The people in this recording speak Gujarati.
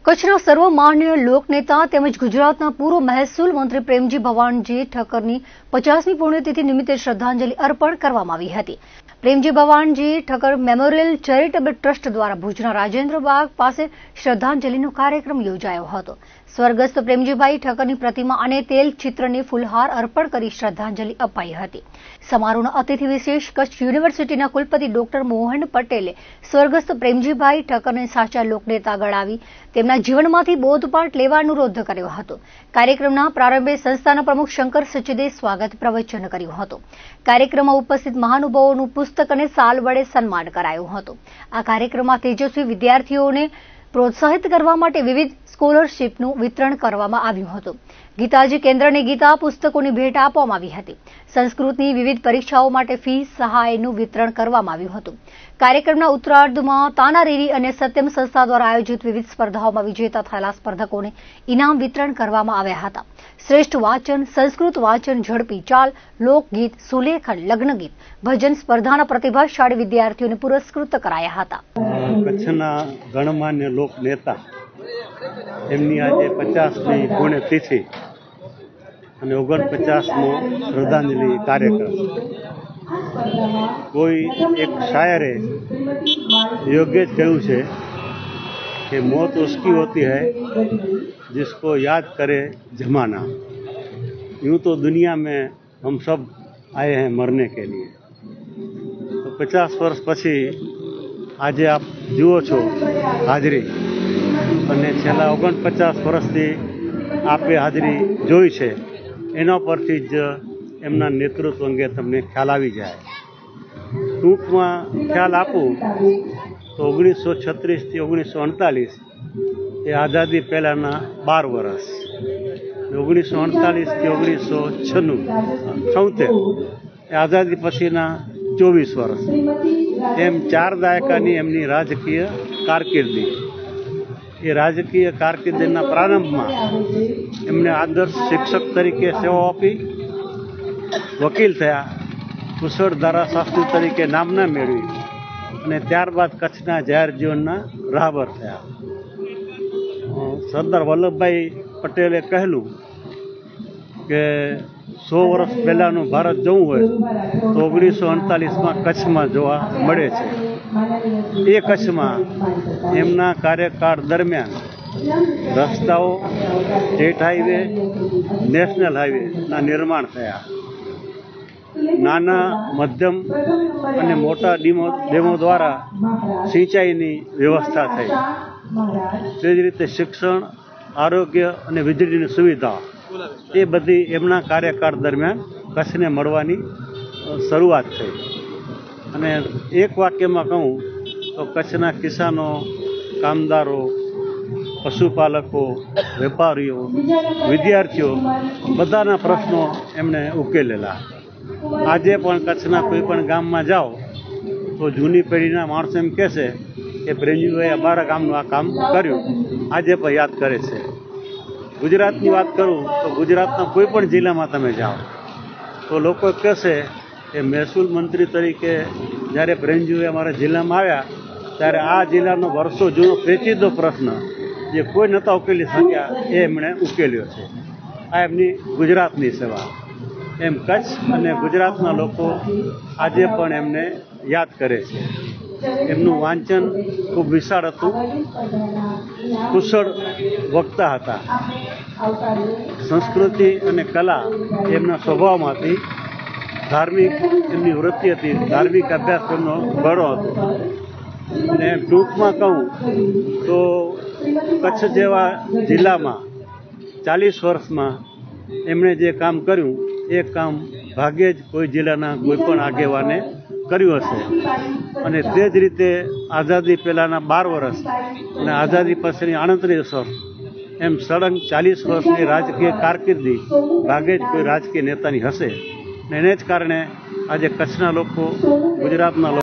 કચ્છના સર્વમાન્ય લોકનેતા તેમજ ગુજરાતના પૂર્વ મહેસૂલ મંત્રી પ્રેમજી ભવાનજી ઠક્કરની 50મી પુણ્યતિથિ નિમિત્તે શ્રદ્ધાંજલિ અર્પણ કરવામાં આવી હતી। Premji Bhavanji Thakkar memorial charitable trust દ્વારા ભુજના રાજેન્દ્ર બાગ પાસે શ્રદ્ધાંજલિનો કાર્યક્રમ યોજાયો હતો। સ્વર્ગસ્થ પ્રેમજીભાઈ ઠક્કરની પ્રતિમા અને તેલ ચિત્રને ફૂલહાર અર્પણ કરી શ્રદ્ધાંજલિ અપાઈ હતી। સમારોહના અતિથિ વિશેષ કચ્છ યુનિવર્સિટીના કુલપતિ ડોક્ટર મોહન પટેલે સ્વર્ગસ્થ પ્રેમજીભાઈ ઠક્કરને સાચા લોકનેતા ગણાવી તેમના જીવનમાંથી બોધપાઠ લેવા અનુરોધ કર્યો હતો। કાર્યક્રમના પ્રારંભે સંસ્થાના પ્રમુખ શંકર સચિદે સ્વાગત પ્રવચન કર્યું હતું। કાર્યક્રમમાં ઉપસ્થિત મહાનુભાવોનું પુસ્તક અને સાલ વડે સન્માન કરાયું હતું। આ કાર્યક્રમમાં તેજસ્વી વિદ્યાર્થીઓને પ્રોત્સાહિત કરવા માટે વિવિધ સ્કોલરશીપનું વિતરણ કરવામાં આવ્યું હતું। ગીતાજી કેન્દ્રને ગીતા પુસ્તકોની ભેટ આપવામાં આવી હતી। સંસ્કૃતની વિવિધ પરીક્ષાઓ માટે ફી સહાયનું વિતરણ કરવામાં આવ્યું હતું। કાર્યક્રમના ઉત્તરાર્ધમાં તાનારીરી અને સત્યમ સંસ્થા દ્વારા આયોજિત વિવિધ સ્પર્ધાઓમાં વિજેતા થયેલા સ્પર્ધકોને ઇનામ વિતરણ કરવામાં આવ્યા હતા। શ્રેષ્ઠ વાંચન, સંસ્કૃત વાંચન, ઝડપી ચાલ, લોકગીત, સુલેખન, લગ્નગીત, ભજન સ્પર્ધાના પ્રતિભાશાળી વિદ્યાર્થીઓને પુરસ્કૃત કરાયા હતા। કચ્છના ગણમાન્ય લોક નેતા એમની આજે 50મી પુણ્યતિથિ અને 49મો શ્રદ્ધાંજલિ કાર્યક્રમ। કોઈ એક શાયરે યોગ્ય જ કહ્યું છે कि मौत उसकी होती है जिसको याद करे जमाना। यूँ तो दुनिया में हम सब आए हैं मरने के लिए। तो 50 વર્ષ પછી આજે આપ જુઓ છો હાજરી, અને છેલ્લા 49 વર્ષથી આપે હાજરી જોઈ છે, એના પરથી જ એમના નેતૃત્વ અંગે તમને ખ્યાલ આવી જાય। ટૂંકમાં ખ્યાલ આપું તો 1936 થી 1948 એ આઝાદી પહેલાંના 12 વર્ષ, 1948 થી 1976 એ આઝાદી પછીના 24 વર્ષ, એમ 4 દાયકાની એમની રાજકીય કારકિર્દી। એ રાજકીય કારકિર્દીના પ્રારંભમાં એમને આદર્શ શિક્ષક તરીકે સેવા આપી, વકીલ થયા, કુશળ ધારાશાસ્ત્રી તરીકે નામના મેળવી અને ત્યારબાદ કચ્છના જાહેર જીવનના રાહબર થયા। સરદાર વલ્લભભાઈ પટેલે કહેલું કે 100 વર્ષ પહેલાંનું ભારત જોવું હોય તો 1948માં કચ્છમાં જોવા મળે છે। એ કચ્છમાં એમના કાર્યકાળ દરમિયાન રસ્તાઓ, સ્ટેટ હાઈવે, નેશનલ હાઈવેના નિર્માણ થયા। નાના, મધ્યમ અને મોટા ડેમો દ્વારા સિંચાઈની વ્યવસ્થા થઈ। તે જ રીતે શિક્ષણ, આરોગ્ય અને વીજળીની સુવિધા એ બધી એમના કાર્યકાળ દરમિયાન કચ્છને મળવાની શરૂઆત થઈ। અને એક વાક્યમાં કહું તો કચ્છના કિસાનો, કામદારો, પશુપાલકો, વેપારીઓ, વિદ્યાર્થીઓ બધાના પ્રશ્નો એમણે ઉકેલેલા। આજે પણ કચ્છના કોઈ પણ ગામમાં જાઓ તો જૂની પેઢીના માણસો એમ કહેશે કે પ્રેમજીભાઈ અમારા ગામનું આ કામ કર્યું, આજે પણ યાદ કરે છે। ગુજરાતની વાત કરું તો ગુજરાતના કોઈ પણ જિલ્લામાં તમે જાઓ તો લોકો કહેશે કે મહેસૂલ મંત્રી તરીકે જ્યારે પ્રેમજીભાઈ અમારા જિલ્લામાં આવ્યા ત્યારે આ જિલ્લાનો વર્ષો જૂનો પેચીદો પ્રશ્ન જે કોઈ નહોતા ઉકેલી શક્યા એ એમણે ઉકેલ્યો છે। આ એમની ગુજરાતની સેવા। એમ કચ્છ અને ગુજરાતના લોકો આજે પણ એમને યાદ કરે છે। એમનું વાંચન ખૂબ વિશાળ હતું, કુશળ વક્તા હતા, સંસ્કૃતિ અને કલા એમના સ્વભાવમાંથી, ધાર્મિક એમની વૃત્તિ હતી, ધાર્મિક અભ્યાસ એમનો બળો હતો। અને ટૂંકમાં કહું તો કચ્છ જેવા જિલ્લામાં 40 વર્ષમાં એમણે જે કામ કર્યું એ કામ ભાગ્યે જ કોઈ જિલ્લાના કોઈ પણ આગેવાને કર્યું હશે। અને તે જ રીતે આઝાદી પહેલાંના 12 વર્ષ અને આઝાદી પછીની 38 વર્ષ, એમ સળંગ 40 વર્ષની રાજકીય કારકિર્દી ભાગ્યે જ કોઈ રાજકીય નેતાની હશે। એને જ કારણે આજે કચ્છના લોકો, ગુજરાતના લોકો